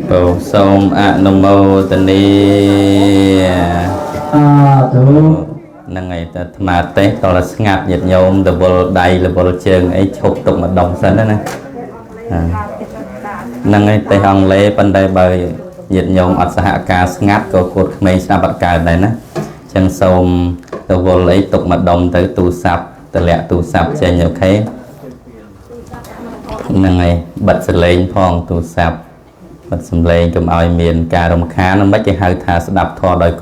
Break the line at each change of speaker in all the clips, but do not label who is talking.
Bồ sông ạ nông mô tên đi nâng ngày mà tế còn là ngạp nhiệt nhôm là bồ đầy là bồ trường ấy chụp tục mà đồng sân đó nè nâng ngày tế hồng lê bên đây bởi nhiệt nhôm ở xã hạ ca ngáp của cuộc mấy xa bạc cài này nè chân sông là bồ lấy tục mà đồng tới tù sạp từ lẹ tù sạp trên nhiều khế nâng ngày bật sự lên phong tù sạp bật xâm lên cầm oi miền ca đồng khá nó mấy cái hơi thả sẽ đạp thọ đòi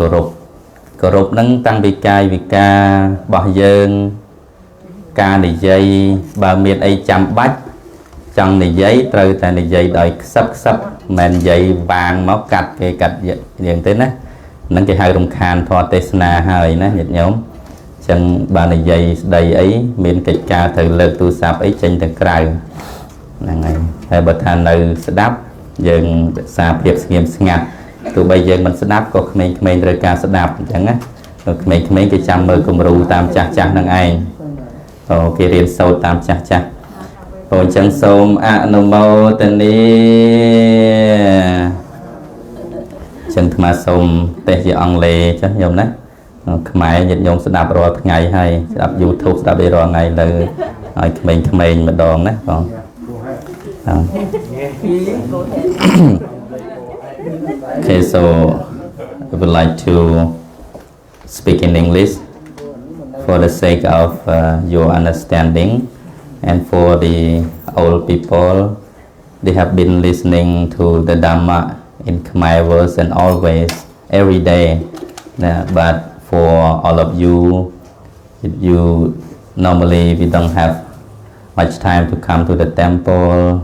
cổ rụp nâng tăng vì ca bỏ dương ca này dây ba miền ấy chăm bách trong này giấy trừ tại này dây đòi sắp mền dây vàng máu cạch cái cạch diện tới nè nâng cái hơi đồng khăn thọ tê na hơi nè nhiệt nhóm chân ba này dây đầy ấy miền kịch ca thời lực tu sạp ấy trên từ cài này hay bật than nơi sẽ đáp dừng xa phiệp nghiêm ngặt tụi bây giờ mình sẽ đáp có mình rồi ca sẽ đáp chẳng á rồi mình cái chăm mơ cùng ru tam chặt năng ai cái riêng sâu tam chặt rồi chân sôm ạ nô mô tên đi chân mà sôm tê gì ông lê chứ nhôm đấy máy nhiệt nhôm sẽ đáp rồi ngày hay đáp YouTube đáp đi rồi ngày là mình mà đòn đấy còn okay, so I would like to speak in English for the sake of your understanding and for the old people. They have been listening to the Dharma in Khmer verse and always, every day. But for all of you, you normally we don't have much time to come to the temple.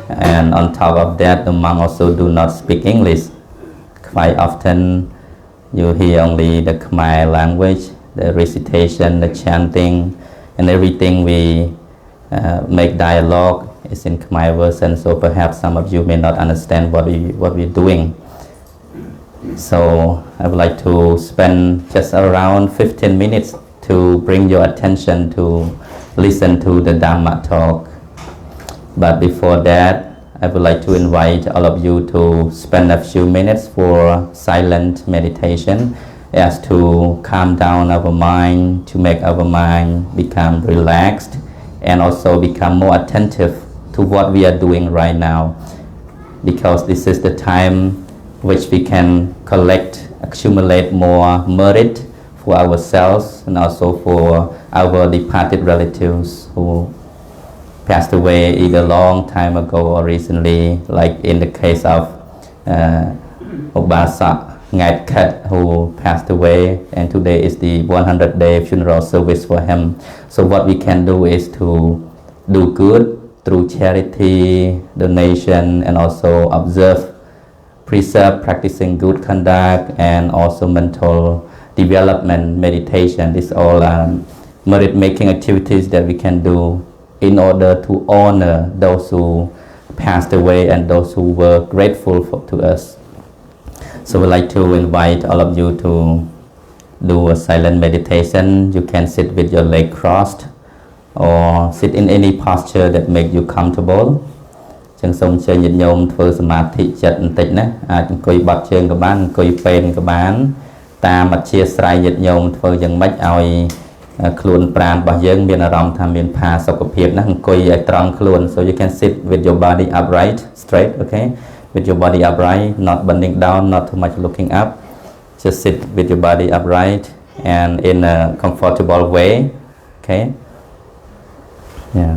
And on top of that, the monk also do not speak English. Quite often, you hear only the Khmer language, the recitation, the chanting, and everything we make dialogue is in Khmer version. So perhaps some of you may not understand what we're doing. So I would like to spend just around 15 minutes to bring your attention to listen to the Dhamma talk. But before that, I would like to invite all of you to spend a few minutes for silent meditation as to calm down our mind, to make our mind become relaxed and also become more attentive to what we are doing right now. Because this is the time which we can accumulate more merit for ourselves and also for our departed relatives who passed away either long time ago or recently, like in the case of Obasa Ngat who passed away, and today is the 100-day funeral service for him. So what we can do is to do good through charity, donation, and also observe, preserve, practicing good conduct, and also mental development, meditation. These all are merit-making activities that we can do in order to honor those who passed away and those who were grateful to us. So we'd like to invite all of you to do a silent meditation. You can sit with your leg crossed or sit in any posture that makes you comfortable. Chân sông chơi nhiệt nhôm thơ samadhi chật tịch nè, coi bật chân các bạn, coi pen các bạn, ta mặt chia sài nhiệt nhôm thơ dân mách oi Kluon pran bah yeung mien aram tha mien pha sokha phiep na angkoi ai trong kluon. So you can sit with your body upright, straight, okay, with your body upright, not bending down, not too much looking up. Just sit with your body upright and in a comfortable way, okay. Yeah.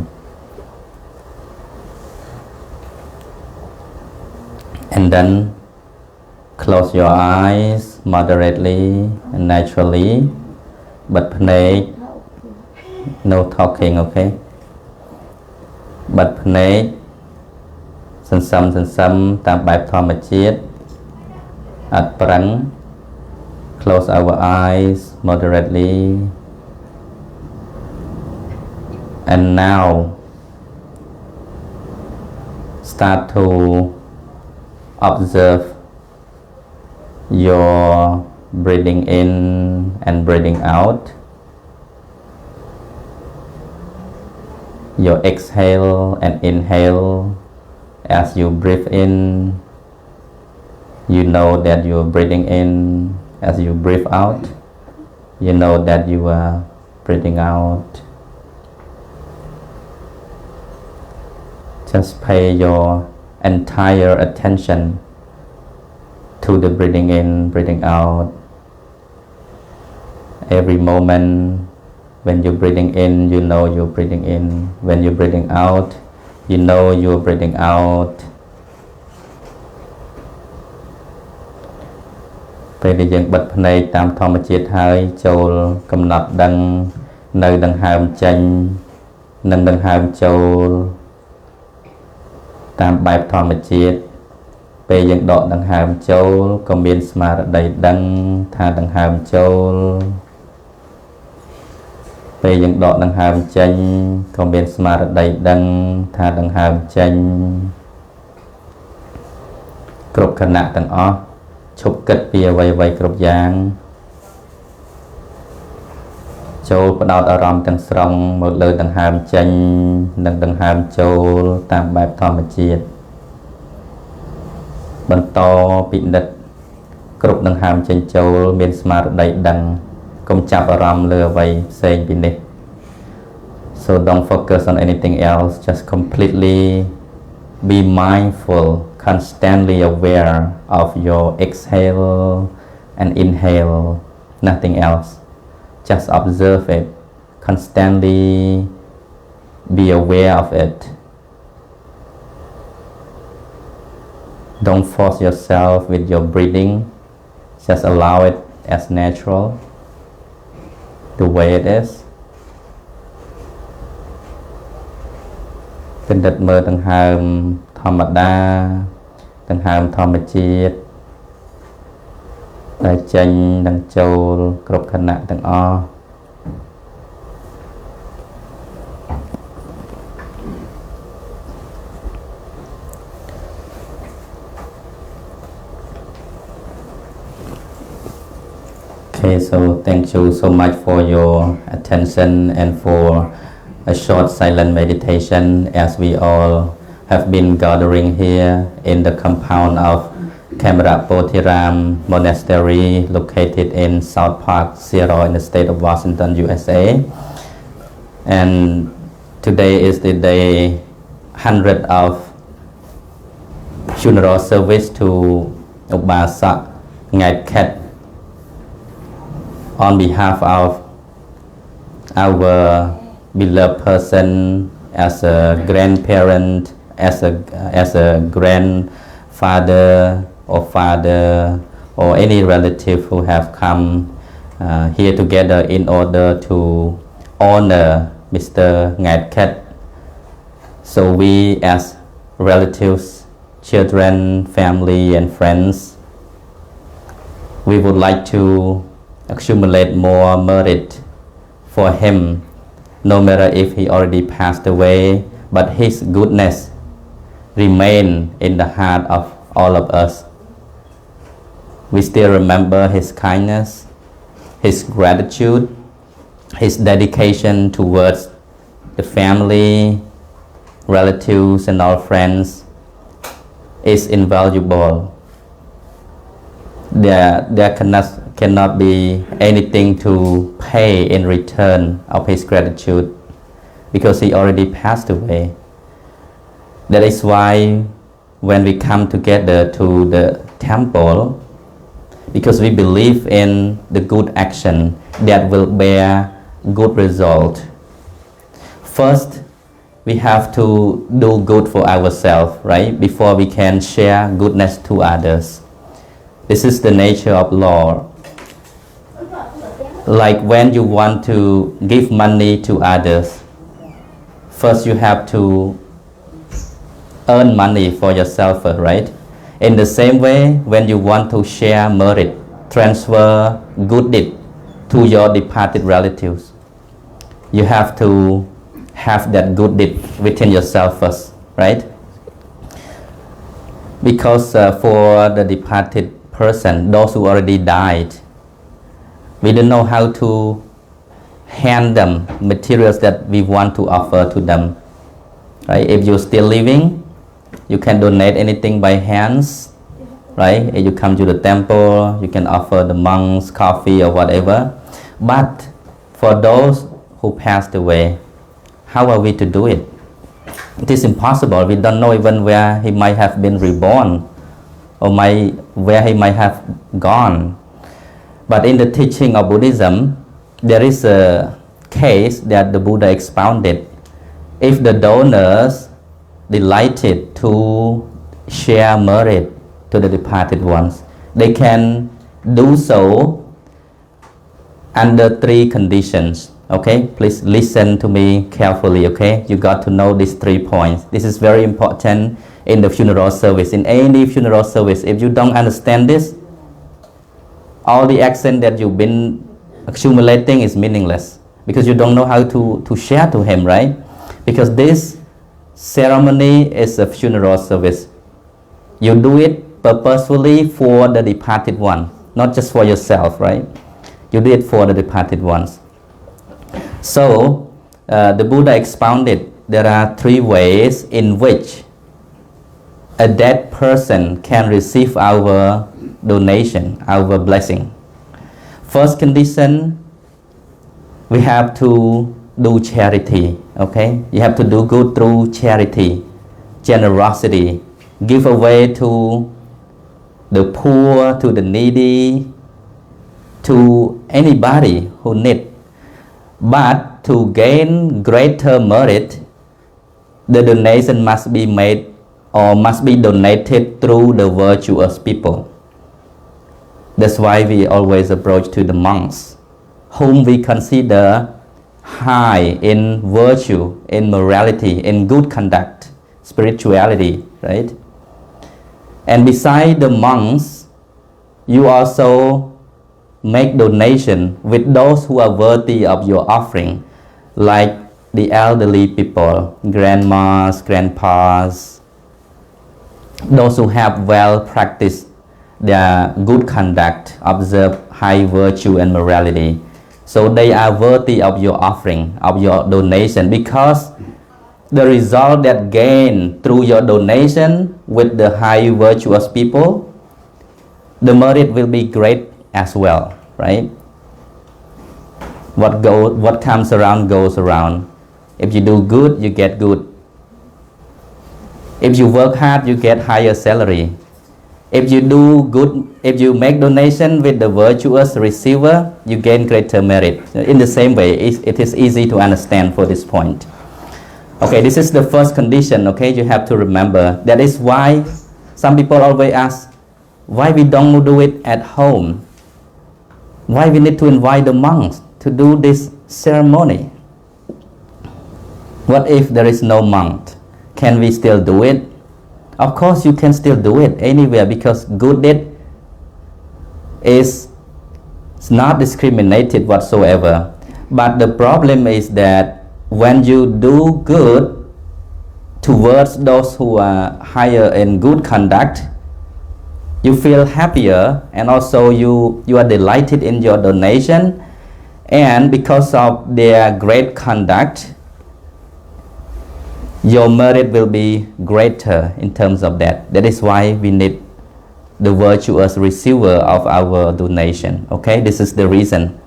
And then close your eyes moderately and naturally. But pneumatic, no talking, okay. But pneumatic, some tam bài thọ chiết. At prang, close our eyes moderately. And now, start to observe your breathing in and breathing out, your exhale and inhale. As you breathe in, You know that you're breathing in as you breathe out. You know that you are breathing out. Just pay your entire attention to the breathing in, breathing out. Every moment when you're breathing in, you know you're breathing in. When you're breathing out, you know you're breathing out. ពេលដែលយើងបិទភ្នែកតាមធម្មជាតិហើយចូលកំណត់ដឹងនៅដង្ហើមចេញនិងដង្ហើមចូលតាមបែបធម្មជាតិពេលយើងដកដង្ហើមចូលក៏មានស្មារតីដឹងថាដង្ហើមចូលពេលយើងដកដង្ហើមចេញក៏មានស្មារតីដឹងថាដង្ហើមចេញគ្រប់ខណៈទាំងអស់ឈប់គិតពីអ្វីៗគ្រប់យ៉ាងចូលផ្ដោតអារម្មណ៍ទាំងស្រុងមកលើដង្ហើមចេញនិងដង្ហើមចូលតាមបែបធម្មជាតិបន្តពិនិត្យគ្រប់ដង្ហើមចេញចូលមានស្មារតីដឹងកុំចាប់អារម្មណ៍លើអ្វីផ្សេងពីនេះ So don't focus on anything else, just completely be mindful, constantly aware of your exhale and inhale, nothing else. Just observe it, constantly be aware of it. Don't force yourself with your breathing, just allow it as natural, the way it is. ពិនិត្យមើលដង្ហើមធម្មតាដង្ហើមធម្មជាតិដែលចេញនិងចូលគ្រប់ខណៈទាំងអស់ Okay, so thank you so much for your attention and for a short silent meditation as we all have been gathering here in the compound of Cambodian Monastery located in South Park, Seattle in the state of Washington, USA. And today is the day 100 of funeral service to Ubasak Ngai Khet on behalf of our beloved person as a grandparent, as a grandfather or father or any relative who have come here together in order to honor Mr. Ngat Khet. So we as relatives, children, family and friends, we would like to accumulate more merit for him, no matter if he already passed away, but his goodness remain in the heart of all of us. We still remember his kindness, his gratitude, his dedication towards the family, relatives and all friends is invaluable. There cannot be anything to pay in return of his gratitude because he already passed away. That is why when we come together to the temple, because we believe in the good action that will bear good result. First, we have to do good for ourselves, right? Before we can share goodness to others. This is the nature of law. Like when you want to give money to others, first you have to earn money for yourself, right? In the same way, when you want to share merit, transfer good deed to your departed relatives, you have to have that good deed within yourself first, right? Because for the departed person, those who already died, we don't know how to hand them materials that we want to offer to them, right? If you're still living, you can donate anything by hands, right? If you come to the temple, you can offer the monks coffee or whatever. But for those who passed away, how are we to do it? It is impossible. We don't know even where he might have been reborn or where he might have gone. But in the teaching of Buddhism, there is a case that the Buddha expounded. If the donors delighted to share merit to the departed ones, they can do so under 3 conditions. Okay, please listen to me carefully. Okay, you got to know these 3 points. This is very important in the funeral service. In any funeral service, if you don't understand this, all the action that you've been accumulating is meaningless, because you don't know how to share to him, right? Because this ceremony is a funeral service. You do it purposefully for the departed one, not just for yourself, right? You do it for the departed ones. So the Buddha expounded there are 3 ways in which a dead person can receive our donation, our blessing. First condition, we have to do charity. Okay, you have to do good through charity, generosity, give away to the poor, to the needy, to anybody who needs. But to gain greater merit, the donation must be made or must be donated through the virtuous people. That's why we always approach to the monks, whom we consider high in virtue, in morality, in good conduct, spirituality, right? And beside the monks, you also make donation with those who are worthy of your offering, like the elderly people, grandmas, grandpas, those who have well practiced their good conduct, observe high virtue and morality. So they are worthy of your offering, of your donation, because the result that gained through your donation with the high virtuous people, the merit will be great as well, right? What comes around goes around. If you do good, you get good. If you work hard, you get higher salary. If you do good, if you make donation with the virtuous receiver, you gain greater merit. In the same way, it is easy to understand for this point. Okay, this is the first condition. Okay, you have to remember. That is why some people always ask, why we don't do it at home? Why we need to invite the monks to do this ceremony? What if there is no monk? Can we still do it? Of course you can still do it anywhere, because good deed is not discriminated whatsoever. But the problem is that when you do good towards those who are higher in good conduct, you feel happier, and also you are delighted in your donation, and because of their great conduct, your merit will be greater in terms of that. That is why we need the virtuous receiver of our donation. Okay, this is the reason.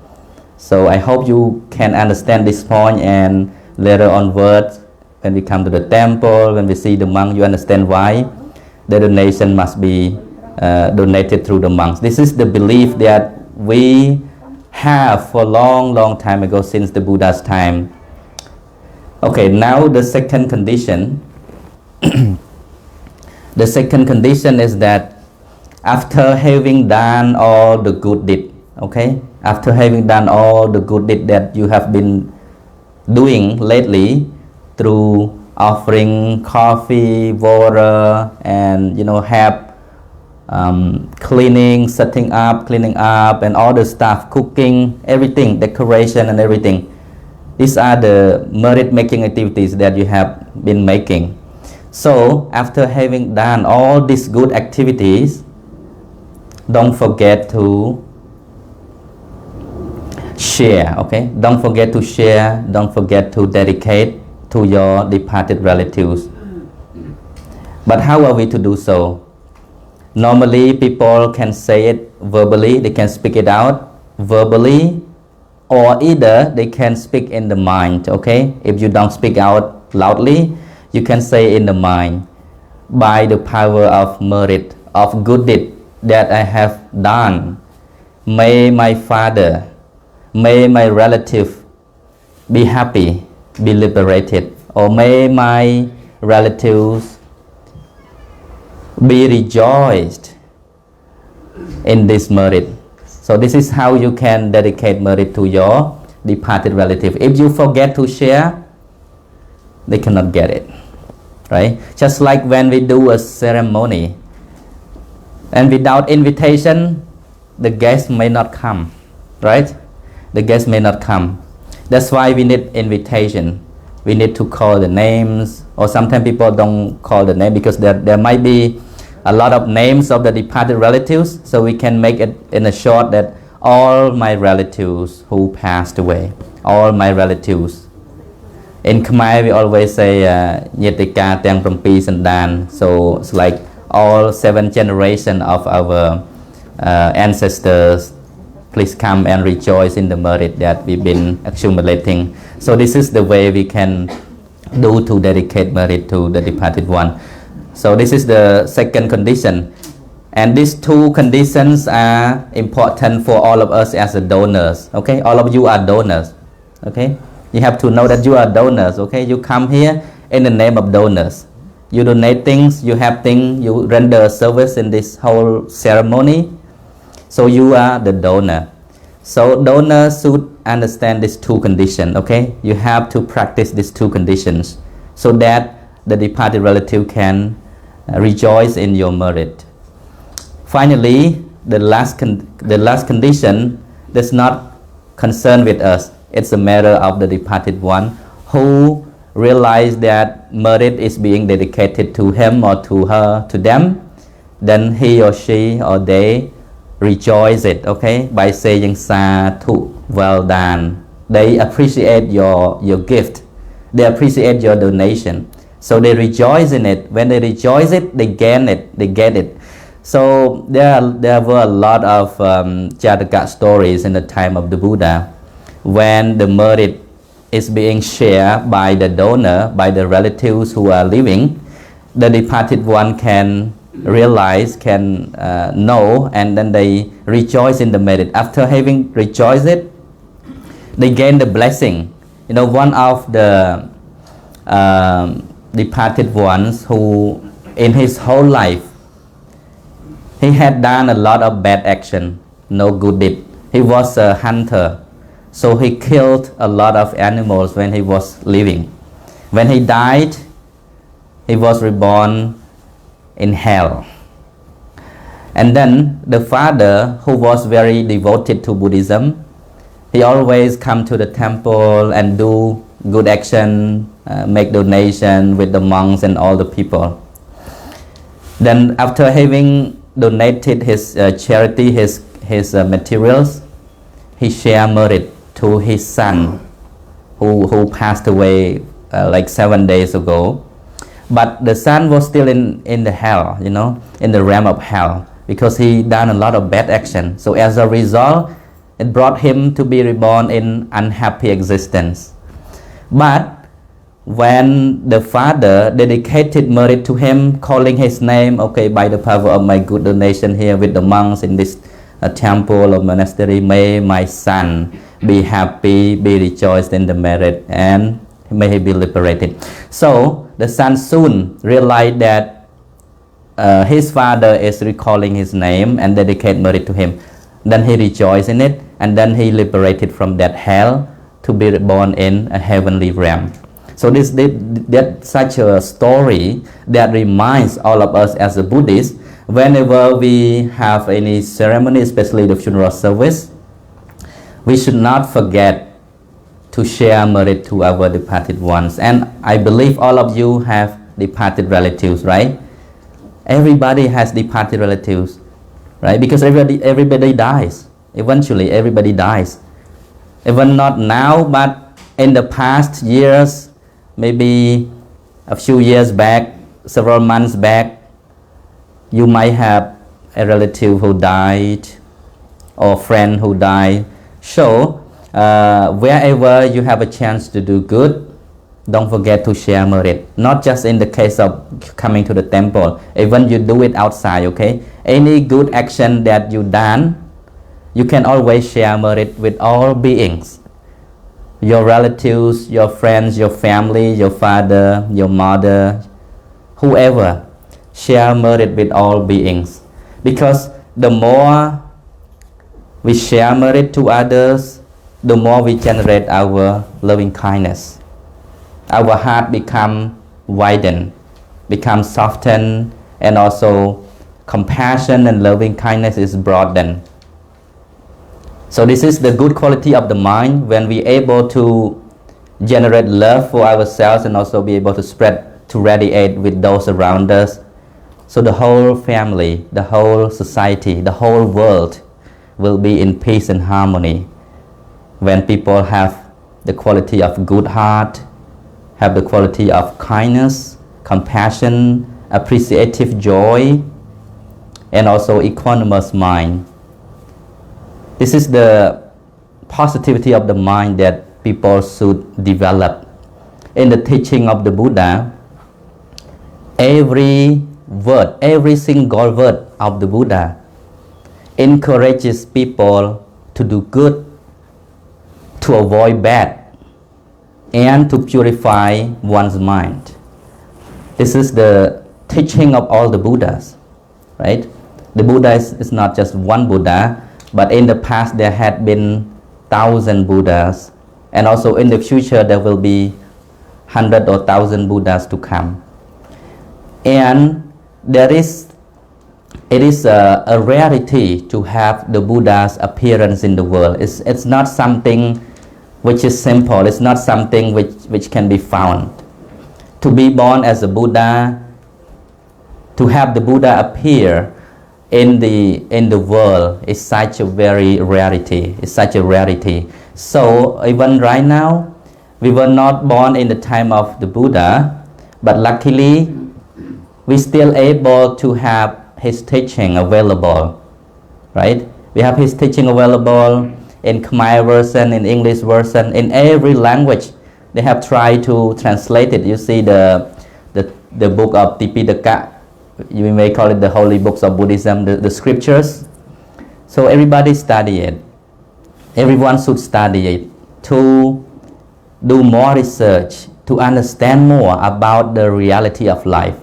So I hope you can understand this point, and later onwards, when we come to the temple, when we see the monk, you understand why the donation must be donated through the monks. This is the belief that we have for long time ago, since the Buddha's time. Okay, now the second condition. The second condition is that after having done all the good deed, okay, after having done all the good deed that you have been doing lately, through offering coffee, water, and have cleaning up, and all the stuff, cooking, everything, decoration and everything. These are the merit making activities that you have been making. So after having done all these good activities, don't forget to share. Okay, don't forget to share, don't forget to dedicate to your departed relatives. But how are we to do so? Normally, people can say it verbally, they can speak it out verbally, or either they can speak in the mind, okay? If you don't speak out loudly, you can say in the mind, by the power of merit, of good deed that I have done, may my father, may my relative be happy, be liberated, or may my relatives be rejoiced in this merit. So this is how you can dedicate merit to your departed relative. If you forget to share, they cannot get it, right? Just like when we do a ceremony and without invitation, the guest may not come, right? The guest may not come. That's why we need invitation. We need to call the names, or sometimes people don't call the name because there might be a lot of names of the departed relatives, so we can make it in a short that all my relatives who passed away, all my relatives. In Khmer we always say Nyetika Tang Prompi Sandan, so it's like all 7 generations of our ancestors, please come and rejoice in the merit that we've been accumulating. So this is the way we can do to dedicate merit to the departed one. So this is the second condition, and these 2 conditions are important for all of us as the donors, okay? All of you are donors, okay? You have to know that you are donors, okay? You come here in the name of donors. You donate things, you have things, you render service in this whole ceremony. So you are the donor. So donors should understand these 2 conditions, okay? You have to practice these 2 conditions so that the departed relative can rejoice in your merit. Finally, the last condition does not concern with us. It's a matter of the departed one who realize that merit is being dedicated to him or to her, to them. Then he or she or they rejoice it, okay, by saying Sadhu, well done. They appreciate your gift. They appreciate your donation. So they rejoice in it. When they rejoice it, they gain it, they get it. So there were a lot of Jataka stories in the time of the Buddha when the merit is being shared by the donor, by the relatives who are living. The departed one can realize, can know, and then they rejoice in the merit. After having rejoiced it, they gain the blessing. You know, one of the departed ones who in his whole life he had done a lot of bad action, no good deed. He was a hunter, so he killed a lot of animals when he was living. When he died, he was reborn in hell. And then the father, who was very devoted to Buddhism, he always come to the temple and do good action, make donation with the monks and all the people. Then after having donated his charity, his materials, he shared merit to his son who passed away like 7 days ago. But the son was still in the hell, you know, in the realm of hell, because he done a lot of bad action. So as a result, it brought him to be reborn in unhappy existence. But when the father dedicated merit to him, calling his name, okay, by the power of my good donation here with the monks in this temple or monastery, may my son be happy, be rejoiced in the merit, and may he be liberated. So the son soon realized that his father is recalling his name and dedicate merit to him. Then he rejoiced in it, and then he liberated from that hell to be reborn in a heavenly realm. So that's such a story that reminds all of us as a Buddhist, whenever we have any ceremony, especially the funeral service, we should not forget to share merit to our departed ones. And I believe all of you have departed relatives, right? Everybody has departed relatives, right? Because everybody dies. Eventually, everybody dies. Even not now, but in the past years, maybe a few years back, several months back, you might have a relative who died or friend who died. So wherever you have a chance to do good, don't forget to share merit. Not just in the case of coming to the temple, even you do it outside, okay? Any good action that you done, you can always share merit with all beings. Your relatives, your friends, your family, your father, your mother, whoever. Share merit with all beings. Because the more we share merit to others, the more we generate our loving kindness. Our heart become widened, become softened, and also compassion and loving kindness is broadened. So this is the good quality of the mind when we able to generate love for ourselves and also be able to spread, to radiate with those around us. So the whole family, the whole society, the whole world will be in peace and harmony when people have the quality of good heart, have the quality of kindness, compassion, appreciative joy, and also equanimous mind. This is the positivity of the mind that people should develop. In the teaching of the Buddha, every word, every single word of the Buddha encourages people to do good, to avoid bad, and to purify one's mind. This is the teaching of all the Buddhas, right? The Buddha is not just one Buddha, but in the past there had been 1,000 Buddhas, and also in the future there will be 100 or 1,000 Buddhas to come. And it is a rarity to have the Buddha's appearance in the world. It's not something which is simple. It's not something which can be found. To be born as a Buddha, to have the Buddha appear in the world is such a very rarity. It's such a rarity. So even right now, we were not born in the time of the Buddha, but luckily we still able to have his teaching available, right? We have his teaching available in Khmer version, in English version, in every language. They have tried to translate it. You see the book of Tipitaka, you may call it the holy books of Buddhism, the scriptures. So everybody study it. Everyone should study it to do more research, to understand more about the reality of life.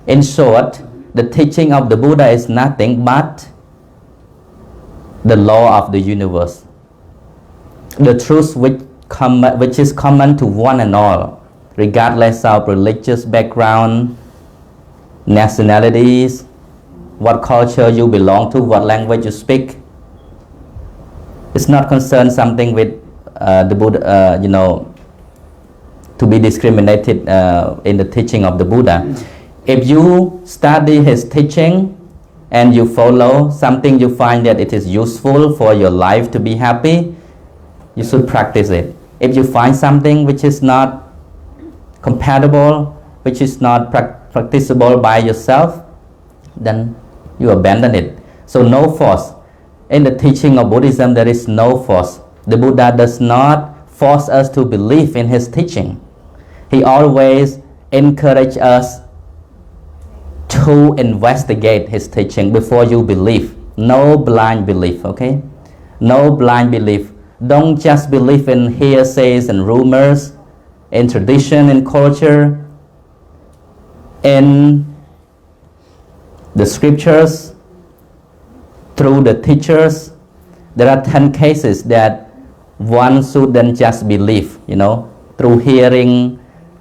In short, the teaching of the Buddha is nothing but the law of the universe, the truth which is common to one and all, regardless of religious background, nationalities, what culture you belong to, what language you speak. It's not concerned something with the Buddha, to be discriminated in the teaching of the Buddha. If you study his teaching and you follow something, you find that it is useful for your life to be happy, you should practice it. If you find something which is not compatible, which is not practicable by yourself, then you abandon it. So no force. In the teaching of Buddhism, there is no force. The Buddha does not force us to believe in his teaching. He always encourages us to investigate his teaching before you believe. No blind belief, okay? No blind belief. Don't just believe in hearsays and rumors, in tradition and culture, in the scriptures, through the teachers. There are 10 cases that one shouldn't just believe, through hearing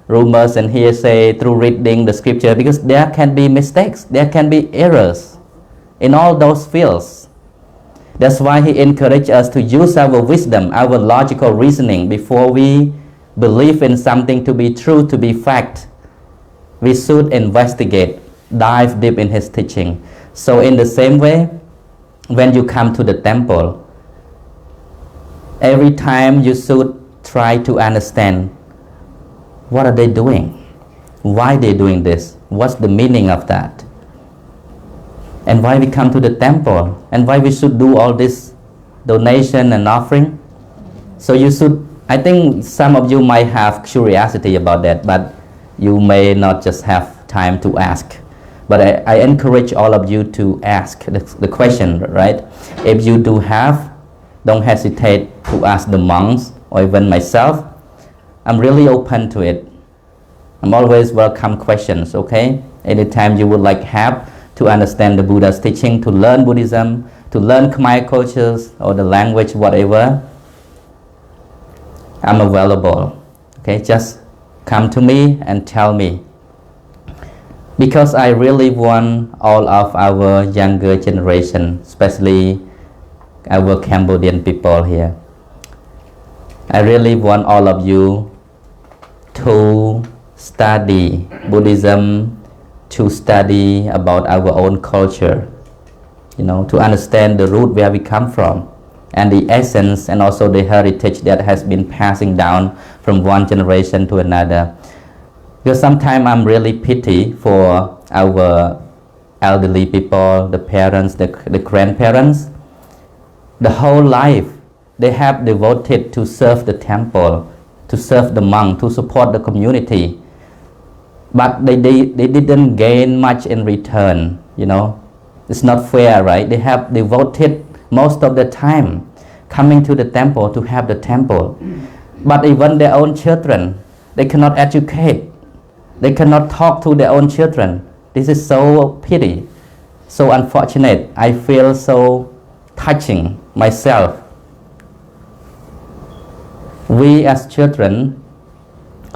rumors and hearsay, through reading the scripture, because there can be mistakes, there can be errors in all those fields. That's why he encouraged us to use our wisdom, our logical reasoning before we believe in something to be true, to be fact. We should investigate, dive deep in his teaching. So in the same way, when you come to the temple, every time you should try to understand, what are they doing? Why are they doing this? What's the meaning of that? And why we come to the temple, and why we should do all this donation and offering. So you should, I think some of you might have curiosity about that, but you may not just have time to ask. But I encourage all of you to ask the question, right? If you do have, don't hesitate to ask the monks or even myself. I'm really open to it. I'm always welcome questions, okay? Anytime you would like help to understand the Buddha's teaching, to learn Buddhism, to learn Khmer cultures or the language, whatever, I'm available. Okay, just come to me and tell me. Because I really want all of our younger generation, especially our Cambodian people here, I really want all of you to study Buddhism, to study about our own culture, you know, to understand the root where we come from and the essence and also the heritage that has been passing down from one generation to another. Because sometimes I'm really pity for our elderly people, the parents, the grandparents. The whole life they have devoted to serve the temple, to serve the monk, to support the community. But they didn't gain much in return, you know. It's not fair, right? They have devoted most of the time coming to the temple to have the temple. But even their own children, they cannot educate. They cannot talk to their own children. This is so pity, so unfortunate. I feel so touching myself. We as children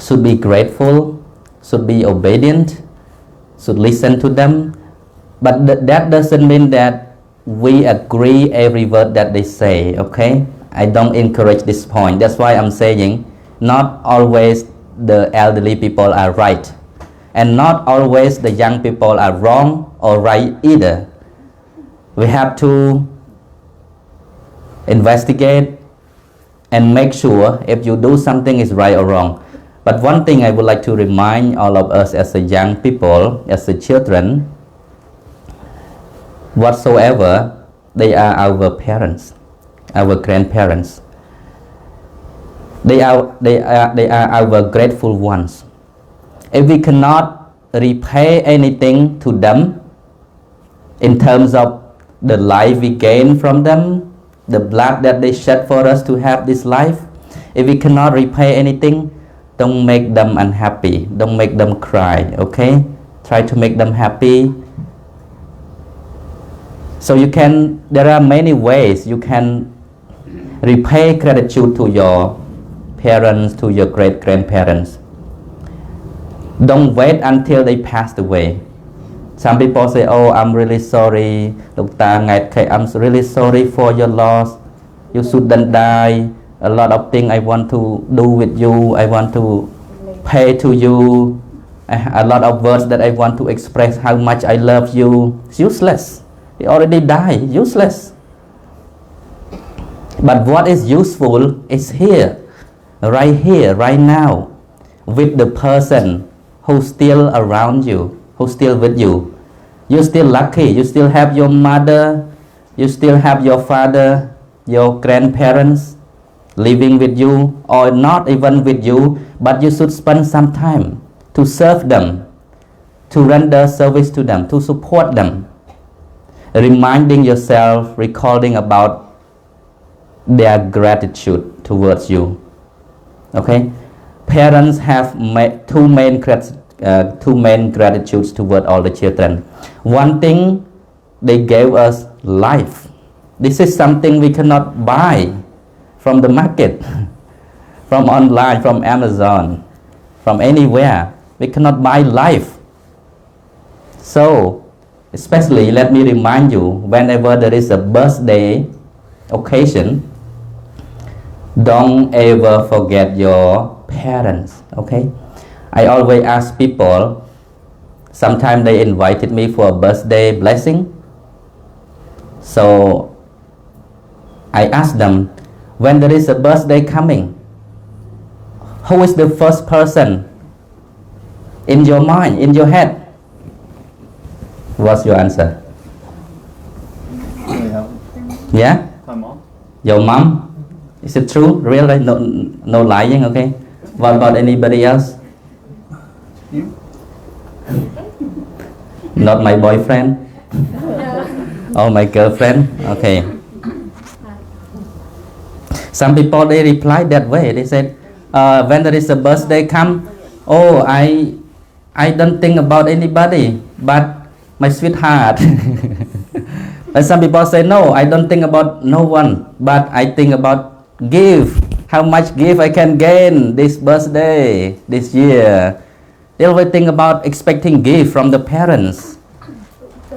should be grateful, should be obedient, should listen to them. But that doesn't mean that we agree every word that they say, okay? I don't encourage this point. That's why I'm saying not always the elderly people are right. And not always the young people are wrong or right either. We have to investigate and make sure if you do something is right or wrong. But one thing I would like to remind all of us as a young people, as a children, whatsoever, they are our parents, our grandparents. They are our grateful ones. If we cannot repay anything to them in terms of the life we gain from them, the blood that they shed for us to have this life, if we cannot repay anything, don't make them unhappy, don't make them cry, okay? Try to make them happy. So there are many ways you can repay gratitude to your parents, to your great-grandparents. Don't wait until they passed away. Some people say, oh, I'm really sorry, I'm really sorry for your loss. You shouldn't die. A lot of things I want to do with you. I want to pay to you. A lot of words that I want to express how much I love you. It's useless. You already died. Useless. But what is useful is here, right now, with the person who's still around you, who's still with you. You're still lucky. You still have your mother. You still have your father, your grandparents living with you, or not even with you, but you should spend some time to serve them, to render service to them, to support them, reminding yourself, recalling about their gratitude towards you. Okay? Parents have two main gratitudes toward all the children. One thing, they gave us life. This is something we cannot buy from the market, from online, from Amazon, from anywhere. We cannot buy life. So, especially, let me remind you, whenever there is a birthday occasion, don't ever forget your parents, okay? I always ask people, sometimes they invited me for a birthday blessing. So I ask them, when there is a birthday coming, who is the first person in your mind, in your head? What's your answer?
have
Yeah?
my mom.
Your mom? Is it true? Really? No, no lying, okay? What about anybody else?
You?
Not my boyfriend? Or my girlfriend? Okay. Some people, they reply that way. They said, when there is a birthday come, oh, I don't think about anybody but my sweetheart. And some people say, no, I don't think about no one, but I think about give. How much gift I can gain this birthday, this year. They always think about expecting gift from the parents,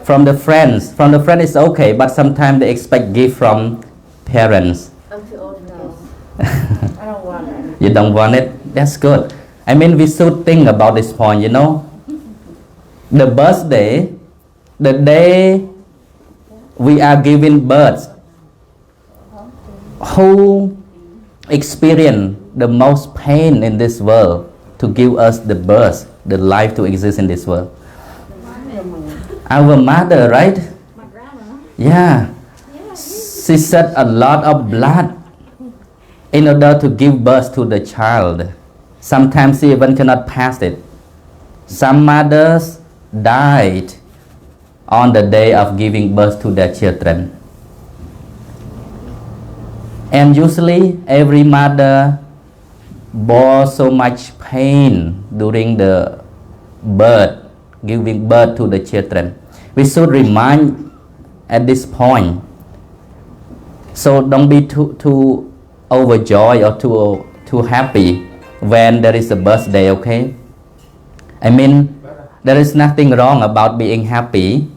from the friends. From the friend is okay, but sometimes they expect gift from parents.
I'm too old now. I don't want it.
You don't want it? That's good. I mean, we should think about this point, you know. The birthday, the day we are giving birth, who experience the most pain in this world to give us the birth, the life to exist in this world? Our mother, right?
My grandma.
Yeah. She shed a lot of blood in order to give birth to the child. Sometimes she even cannot pass it. Some mothers died on the day of giving birth to their children. And usually every mother bore so much pain during the birth, giving birth to the children. We should remind at this point. So don't be too overjoyed or too happy when there is a birthday, okay? I mean, there is nothing wrong about being happy,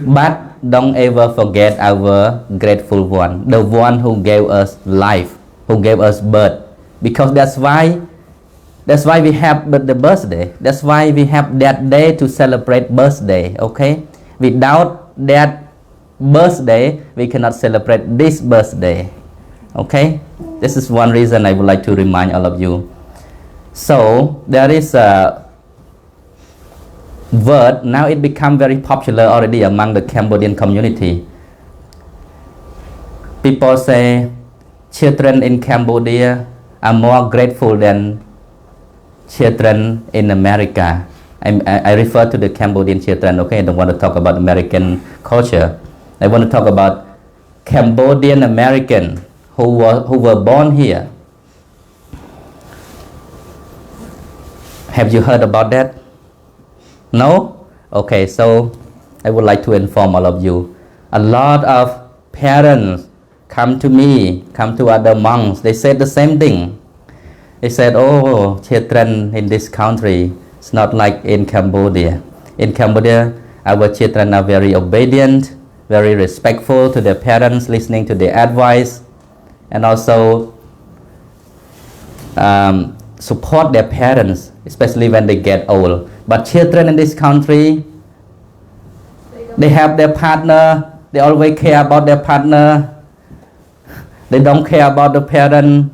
but don't ever forget our grateful one, the one who gave us life, who gave us birth. Because that's why we have the birthday. That's why we have that day to celebrate birthday, okay? Without that birthday, we cannot celebrate this birthday, okay? This is one reason I would like to remind all of you. So there is a word, now it become very popular already among the Cambodian community. People say children in Cambodia are more grateful than children in America. I refer to the Cambodian children, okay? I don't want to talk about American culture. I want to talk about Cambodian American who were born here. Have you heard about that? No? Okay, so I would like to inform all of you. A lot of parents come to me, come to other monks. They said the same thing. They said, oh, children in this country, it's not like in Cambodia. In Cambodia, our children are very obedient, very respectful to their parents, listening to their advice, and also support their parents, especially when they get old. But children in this country, they have their partner, they always care about their partner, they don't care about the parent.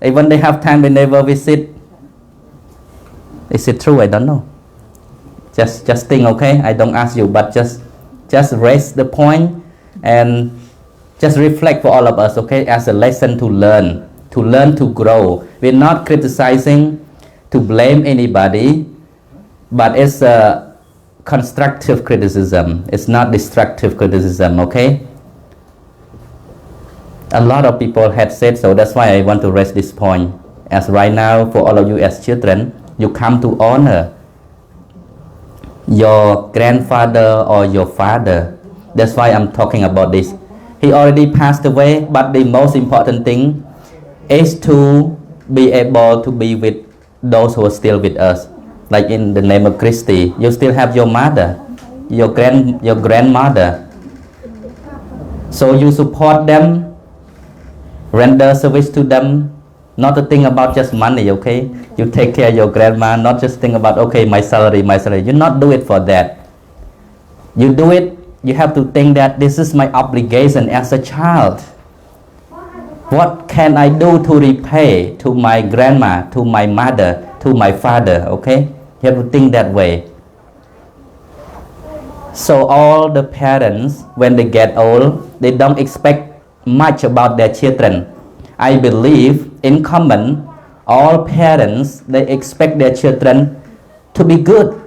Even they have time, they never visit. Is it true? I don't know. Just think, okay? I don't ask you, but just raise the point and just reflect for all of us, okay? As a lesson to learn to grow. We're not criticizing to blame anybody, but it's a constructive criticism. It's not destructive criticism, okay? A lot of people had said so. That's why I want to raise this point. As right now, for all of you as children, you come to honor your grandfather or your father. That's why I'm talking about this. He already passed away, but the most important thing is to be able to be with those who are still with us. Like in the name of Christi, you still have your mother, your grandmother. So you support them, render service to them, not to think about just money, okay? You take care of your grandma, not just think about, okay, my salary. You not do it for that. You do it, you have to think that this is my obligation as a child. What can I do to repay to my grandma, to my mother, to my father, okay? You have to think that way. So all the parents, when they get old, they don't expect much about their children. I believe in common, all parents, they expect their children to be good,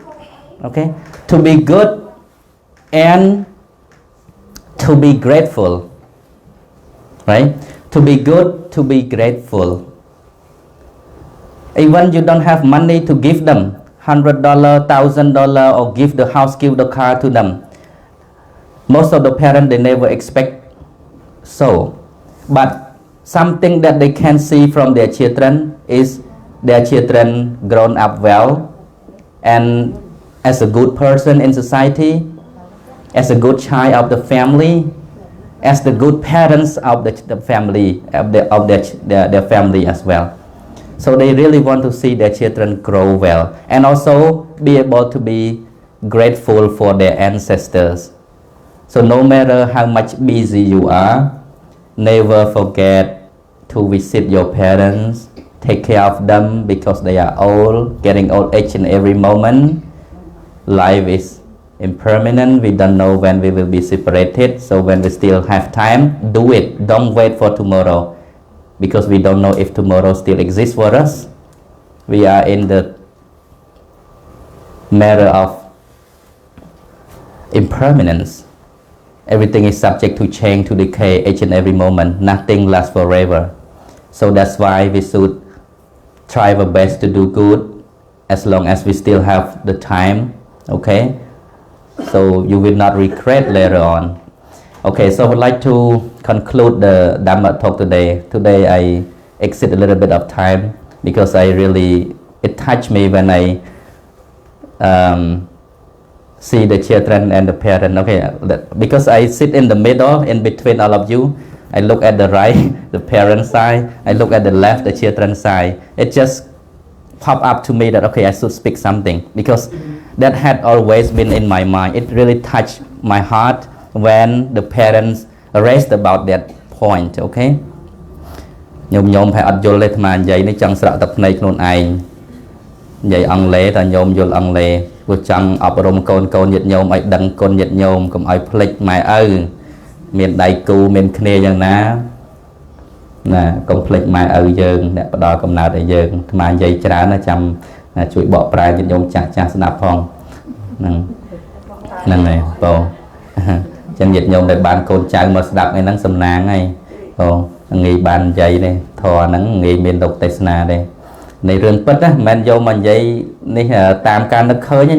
okay, to be good and to be grateful, right? To be good, to be grateful. Even you don't have money to give them, $100, $1,000, or give the house, give the car to them. Most of the parents, they never expect so. But something that they can see from their children is their children grown up well and as a good person in society, as a good child of the family, as the good parents of the family, of their family as well. So they really want to see their children grow well and also be able to be grateful for their ancestors. So no matter how much busy you are, never forget to visit your parents, take care of them because they are old, getting old each and every moment. Life is impermanent. We don't know when we will be separated. So when we still have time, do it. Don't wait for tomorrow because we don't know if tomorrow still exists for us. We are in the matter of impermanence. Everything is subject to change, to decay each and every moment. Nothing lasts forever. So that's why we should try our best to do good as long as we still have the time, okay? So you will not regret later on. Okay, so I would like to conclude the Dhamma talk today. Today I exit a little bit of time because it touched me when I see the children and the parent. Okay, because I sit in the middle, in between all of you. I look at the right, the parent side. I look at the left, the children side. It just popped up to me that, okay, I should speak something because that had always been in my mind. It really touched my heart when the parents raised about that point, okay? Nhôm phải ắt vô lên mà vậy nó chẳng sợ tập này luôn ai vậy ông lễ ta nhôm vô ông lễ vô chẳng ập rôm con nhiệt nhôm ai đăng con nhiệt nhôm cũng ai plek mày miền đại cù miền kiaយ៉ាងណាnè con plek mày dương để đo cầm nào để dương mà vậy trả nó chăm chuỗi bọ prai nhiệt nhôm chặt chặt đạp phong nè này bồ chân nhiệt nhôm để ban con trai mà đạp ngay nắng sầm nang ngay bồ nghỉ bàn dậy đây thò nắng nghỉ miền độc tây na đây này rừng pít á men vô mà dậy này tạm can nó khơi nhá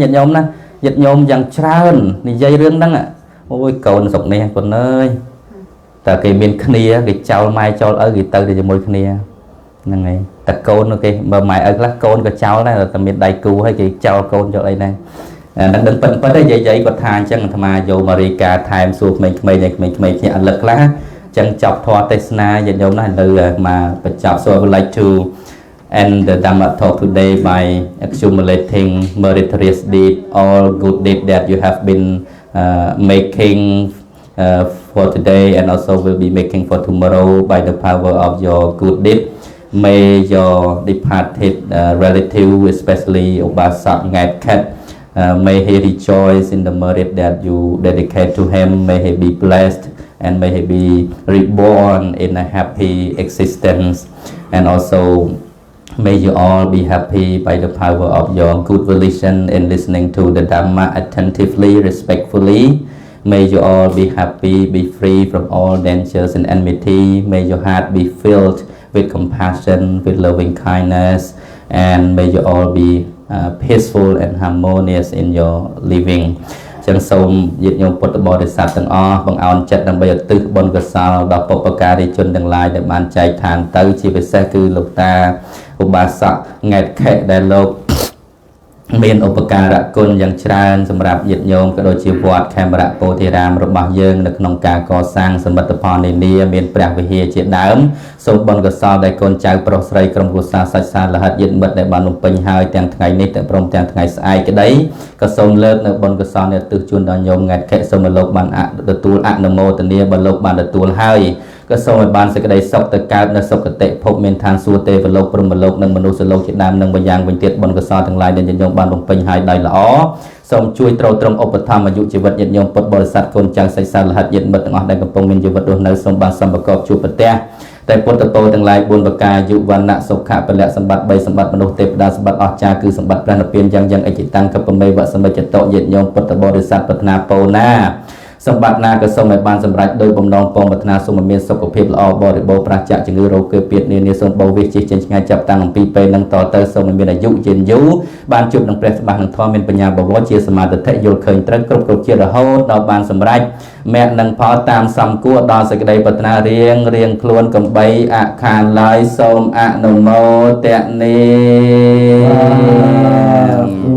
nhiệt nhôm dằng trơn này dây rừng đắng à ôi cầu sọc này con ơi ta cái miền kia cái trâu mai cho ở cái tơ thì môi kia nè này ta côn ok mà mày ở lá côn cái trâu này là ta miền đại cù hay cái trâu côn cho đây này đang đứng pin pít dậy có than chẳng thà mà vô Marica time suốt mình nhẹ lực lá chẳng chọc thoa tesna dịch giống này từ mà phải chọc. So I would like to end the Dhamma talk today by accumulating meritorious deed, all good deed that you have been making for today and also will be making for tomorrow by the power of your good deed. May your departed relative, especially Obasak Ngat Kat, may he rejoice in the merit that you dedicate to him. May he be blessed and may he be reborn in a happy existence, and also may you all be happy by the power of your good volition in listening to the Dhamma attentively, respectfully. May you all be happy, be free from all dangers and enmity. May your heart be filled with compassion, with loving kindness, and may you all be peaceful and harmonious in your living. Chẳng sông dịch nhung Phật bồ đề sátទាំងអស់បងអោនចិត្តដើម្បីឧទ្ទិសបុណ្យកុសលដល់បុព្វការីជនទាំងឡាយដែលបានចែកឋានទៅជាពិសេសគឺលោកតាឧបាសកង៉ែតខេដែលលោកមានឧបការៈគុណយ៉ាងច្រើនសម្រាប់ញាតិញោមក៏ដូចជាវត្តខេមរៈពោធិរាមរបស់យើងនៅក្នុងការកសាងសមិទ្ធផលនានាមានព្រះវិហារជាដើមសូមបុណ្យកុសលដែលកូនចៅប្រុសស្រីក្រុមគ្រួសារសាច់សាលហិតញាតិមិត្តដែលបានបំពេញហើយទាំងថ្ងៃនេះទាំងព្រមទាំងថ្ងៃស្អែកក្តីក៏សូមលើកនៅបុណ្យកុសលនេះទិសជូនដល់ញោមង៉ែតខេសូមឲ្យលោកបានទទួលអនុមោទនាបើលោកបានទទួលហើយ ก็សូមឲ្យបានសេចក្តីសុខទៅកើតនៅសុគតិភពមានឋានសួគ៌ទេវលោកព្រហ្មលោកនិងមនុស្សលោកជាដើមនិងម្យ៉ាងវិញទៀតបុណ្យកុសលទាំងឡាយដែលញាតិញោមបានបំពេញហើយដោយល្អសូមជួយទ្រទ្រង់ឧបត្ថម្ភអាយុជីវិតញាតិញោមពុទ្ធបរិស័ទកូនចៅសិស្សសាលហិតញាតិមិត្តទាំងអស់ដែលកំពុងមានជីវិតរស់នៅសូមបានសម្បកបជួបប្រទះតែពុទ្ធពរទាំងឡាយ4ប្រការអាយុវណ្ណៈសុខៈពលៈសម្បត្តិ3សម្បត្តិមនុស្សទេវតាសម្បត្តិអស្ចារ្យគឺសម្បត្តិព្រះនិព្វានយ៉ាងអិច្ចតាំងកបមេវៈសមិច្ចតោញាតិញោមពុទ្ធបរិស័ទប្រាថ្នាពរណាសម្បត្តិណាក៏សូមឲ្យបានសម្រេចដោយបំណងពងប្រាថ្នាសូមឲ្យមានសុខភាពល្អបរិបូរណ៍ប្រាសចាកជំងឺរោគគេពាតនានាសូមបោវិជិះចេញឆ្ងាយចាប់តាំងអំពីពេលនឹងតទៅសូមឲ្យមានអាយុយឺនយូរបានជួបនឹងព្រះច្បាស់នឹងធម៌មានបញ្ញាបវរជាសមាធិយល់ឃើញត្រូវគ្រប់ជាតិរហូតដល់បានសម្រេចមគ្គនឹងផលតាមសំគួរដល់សេចក្តីប្រាថ្នារៀងខ្លួនកំបីអខានឡើយសូមអនុមោទនា